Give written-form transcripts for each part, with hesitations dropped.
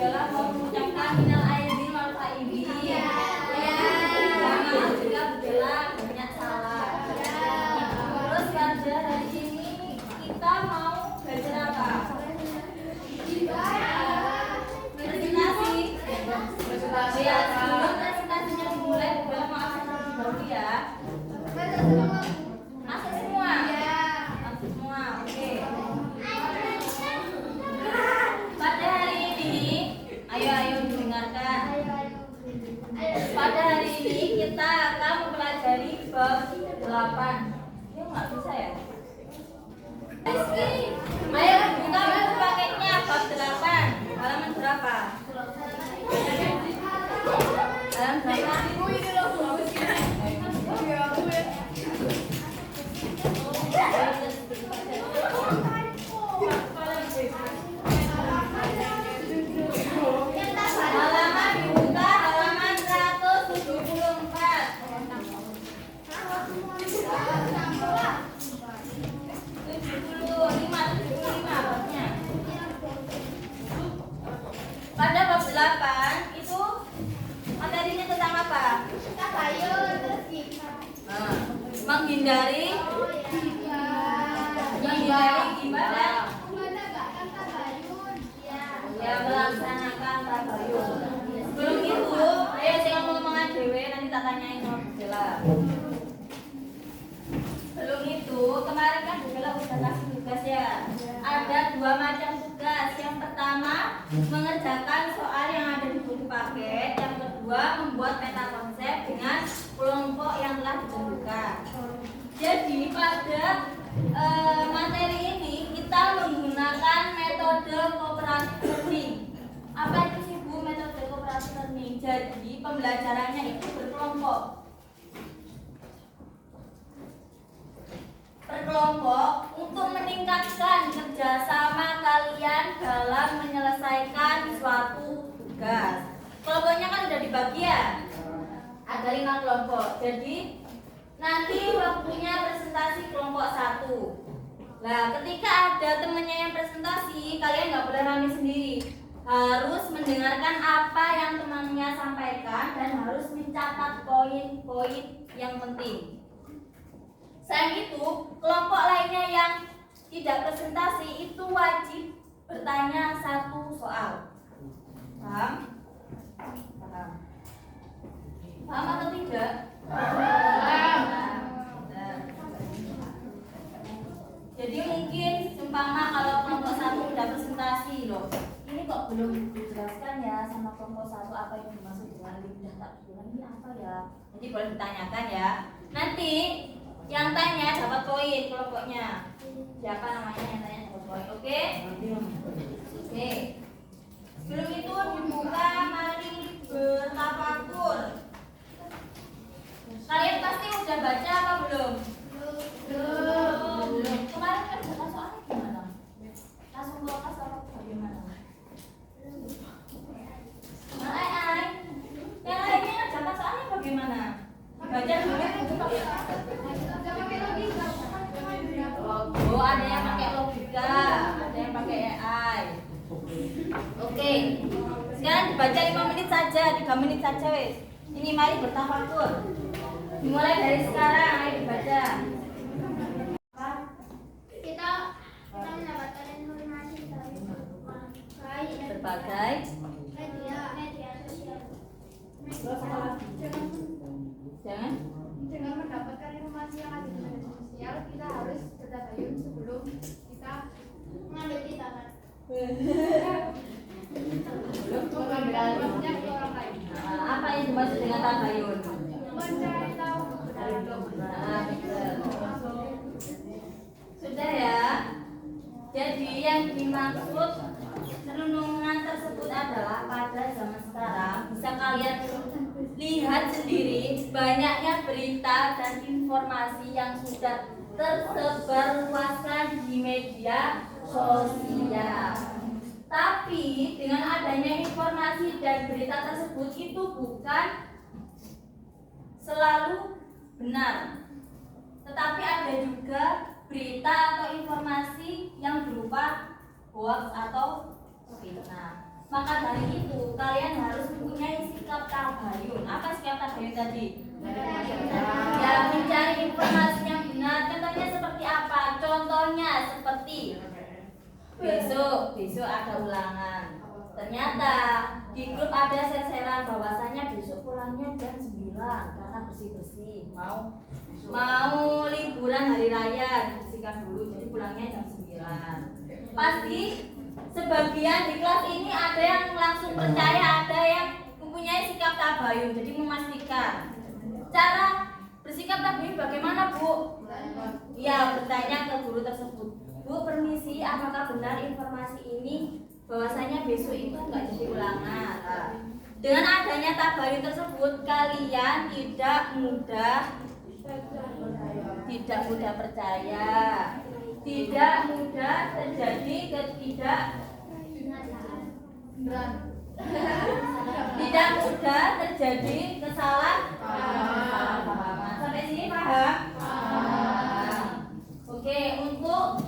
segala mau mengucapkan minal aidin wal faizin. Ya. Maaf jika segala banyak salah. Terus pada hari ini kita mau belajar apa? Presentasi. Ya, sebelum presentasinya dimulai, boleh maaf terlebih dahulu ya. Masuk semua? Masuk semua, oke. Pada hari ini, ayo didengarkan. Pada hari ini kita akan mempelajari bab 8. Ya nggak bisa ya? Ayo buka buku paketnya bab 8. Halaman berapa? Halaman berapa? Halaman dibuka halaman 174. 75 babnya. Pada bab 8 itu materinya tentang apa? Menghindari gibah dan ya melaksanakan tabayun. Sebelum itu, ayo saya ngomong-ngomongan dewe nanti tak tanyain sama Bu Bella. Sebelum itu, kemarin kan Bu Bella udah kasih tugas ya. Ada 2 macam tugas. Yang pertama, mengerjakan soal yang ada di buku paket. Yang kedua, membuat peta konsep dengan kelompok yang telah ditentukan. Jadi pada materi ini kita menggunakan metode cooperative learning. Apa itu sih Bu metode cooperative learning? Jadi pembelajarannya itu berkelompok. Untuk meningkatkan kerjasama kalian dalam menyelesaikan suatu tugas. Kelompoknya kan udah dibagi ya, ada 5 kelompok. Jadi nanti waktunya presentasi kelompok 1. Nah, ketika ada temennya yang presentasi, kalian nggak boleh rame sendiri. Harus mendengarkan apa yang temannya sampaikan dan harus mencatat poin-poin yang penting. Selain itu, kelompok lainnya yang tidak presentasi itu wajib bertanya 1 soal. Paham? Paham atau tidak? Paham. Jadi mungkin seumpama kalau kelompok 1 udah presentasi loh, ini kok belum dijelaskan ya sama kelompok 1 apa yang dimaksud dengan lidah tak bilang ini apa ya? Jadi boleh ditanyakan ya. Nanti yang tanya dapat poin kelompoknya. Siapa namanya yang tanya dapat poin? Oke? Oke. Sebelum itu dibuka, mari bertafakur. Kalian pasti udah baca apa belum? Belum. Kemarin kan baca soalnya gimana? Langsung kelas atau bagaimana? Yang lainnya baca soalnya bagaimana? Baca dulu. Oh, ada yang pakai logika, ada yang pakai AI. Oke. Sekarang dibaca 5 menit saja, 3 menit saja wes. Ini mari bertafakur. Dimulai dari sekarang, ayo dibaca. Kita mendapatkan informasi dari Berbagai media sosial. Jangan Dengan mendapatkan informasi yang ada di media sosial, kita harus bertabayun sebelum kita mengambil tindakan. Sebelum mengambil informasinya ke orang lain. apa yang dimaksud dengan tabayun? Mencari tahu kebenaran. Sudah ya. Jadi yang dimaksud renungan tersebut adalah pada zaman sekarang bisa kalian lihat sendiri banyaknya berita dan informasi yang sudah tersebar luaskan di media sosial. Tapi dengan adanya informasi dan berita tersebut itu bukan selalu benar. Tetapi ada juga berita atau informasi yang berupa hoax atau fitnah. Maka dari itu kalian harus mempunyai sikap tabayun. Apa sikap tabayun tadi? Ya, mencari informasi yang benar. Contohnya seperti apa? Contohnya seperti besok ada ulangan. Ternyata di grup ada share-sharean bahwasanya besok pulangnya jam 9 karena bersih-bersih. Mau liburan hari raya dibersihkan dulu, jadi pulangnya jam 9. Pasti sebagian di kelas ini ada yang langsung percaya, ada yang mempunyai sikap tabayun, jadi memastikan. Cara bersikap tabayun bagaimana, Bu? Ya, bertanya ke guru tersebut. Bu, permisi, apakah benar informasi ini bahwasanya besok itu enggak jadi ulangan? Nah, dengan adanya tabayun tersebut, kalian tidak mudah percaya, tidak mudah terjadi tidak mudah terjadi kesalahpahaman. Sampai sini paham? Oke, untuk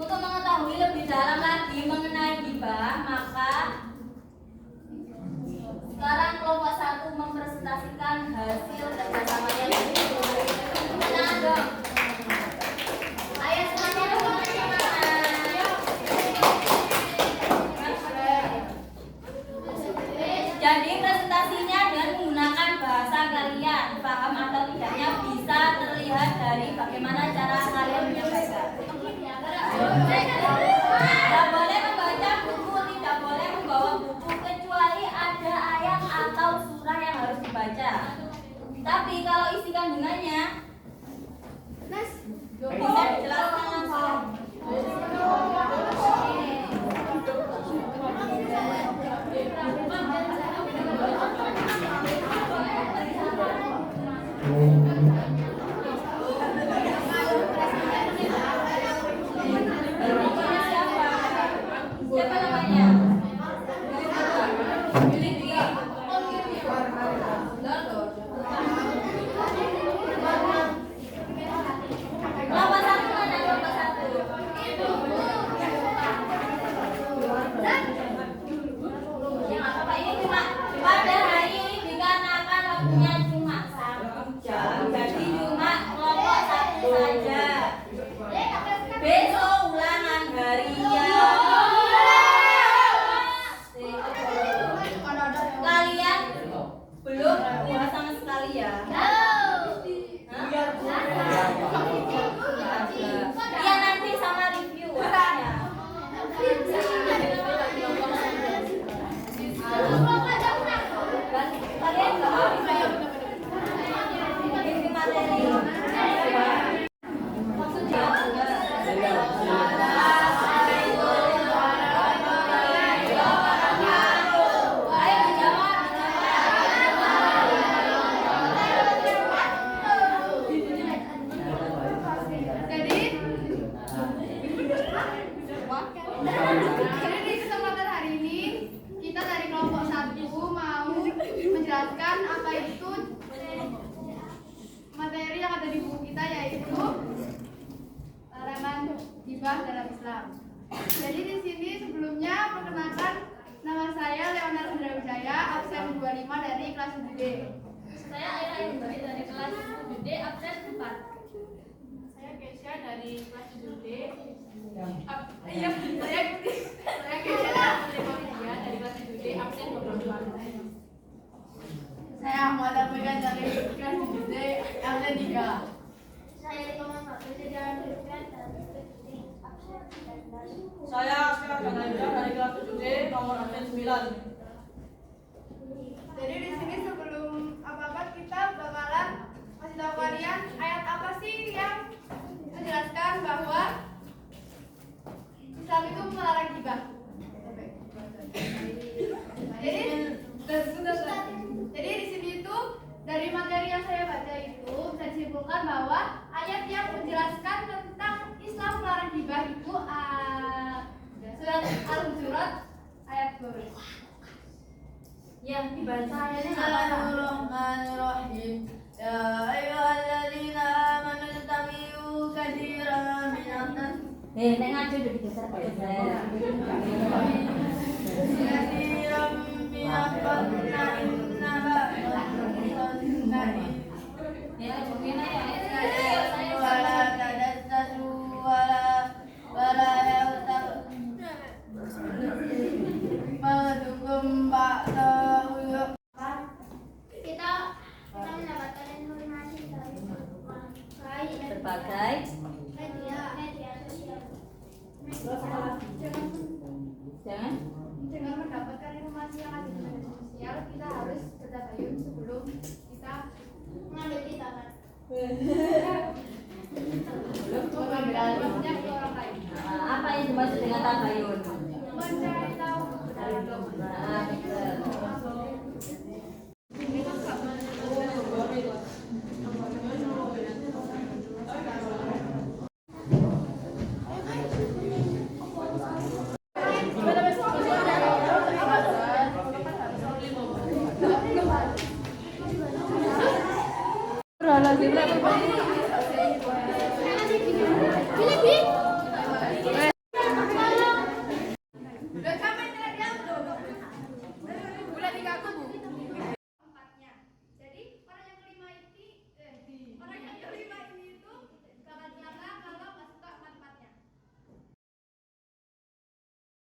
mengetahui lebih dalam lagi mengenai ghibah, maka sekarang kelompok 1 mempresentasikan hasil kerjasamanya. Jangan dong. Ayo semuanya dong. Jadi presentasinya dengan menggunakan bahasa kalian, paham atau tidaknya bisa terlihat dari bagaimana cara kalian menyampaikan. Tidak boleh membaca buku, tidak boleh membawa buku kecuali ada ayat atau surah yang harus dibaca. Tapi kalau isi kandungannya bisa dijelaskan langsung. Siapa namanya? Kelompok 1 mana kelompok 1? Ya nggak apa-apa, ini cuma pada hari ini dikarenakan waktunya cuma 1 jam, jadi cuma kelompok 1 saja. Besok ulangan harian. Kalian belum puas sama sekali ya? Iya, nanti sama review ya. Kalian nggak mau review materi? Maksudnya Jadi di kesempatan hari ini kita dari kelompok 1 mau menjelaskan apa itu materi yang ada di buku kita, yaitu larangan ghibah dalam Islam. Jadi di sini sebelumnya perkenalkan, nama saya Leonard Indrawijaya, absen 25 dari kelas 7D. saya Aira Indri dari kelas 7D absen 4. Saya Kesha dari kelas 7D. Saya Kesha dari kelas 7D absen 22. Saya Ahmad Afiqah dari kelas 7D absen 3. Saya Riko Manfaat dari kelas 7D absen 19. Saya Askar Gananda dari kelas 7D nomor absen 9. Jadi di sini sebelum apa-apa kita bakalan kasih tahu kalian ayat apa sih yang menjelaskan bahwa Islam itu melarang ghibah. Jadi di sini itu dari materi yang saya baca itu bisa disimpulkan bahwa ayat yang menjelaskan tentang Islam melarang ghibah itu surat Al-Hujurat ayat 2. Yang dibaca ayatnya apa? Bismillahirrahmanirrahim. Ya ayyuhalladzina amanu ittabi'u katsiran minat nek ngaji udah digeser. Ya, mungkin kita mendapatkan informasi dari berbagai media sosial. jangan Dengan mendapatkan informasi yang ada di media sosial, kita harus bertabayun sebelum kita mengambil tindakan. Mengambil alihnya ke orang lain. apa yang dimaksud dengan tabayun? Mencari tahu kebenaran. Betul. Udah sampai tadi bulan 3 aku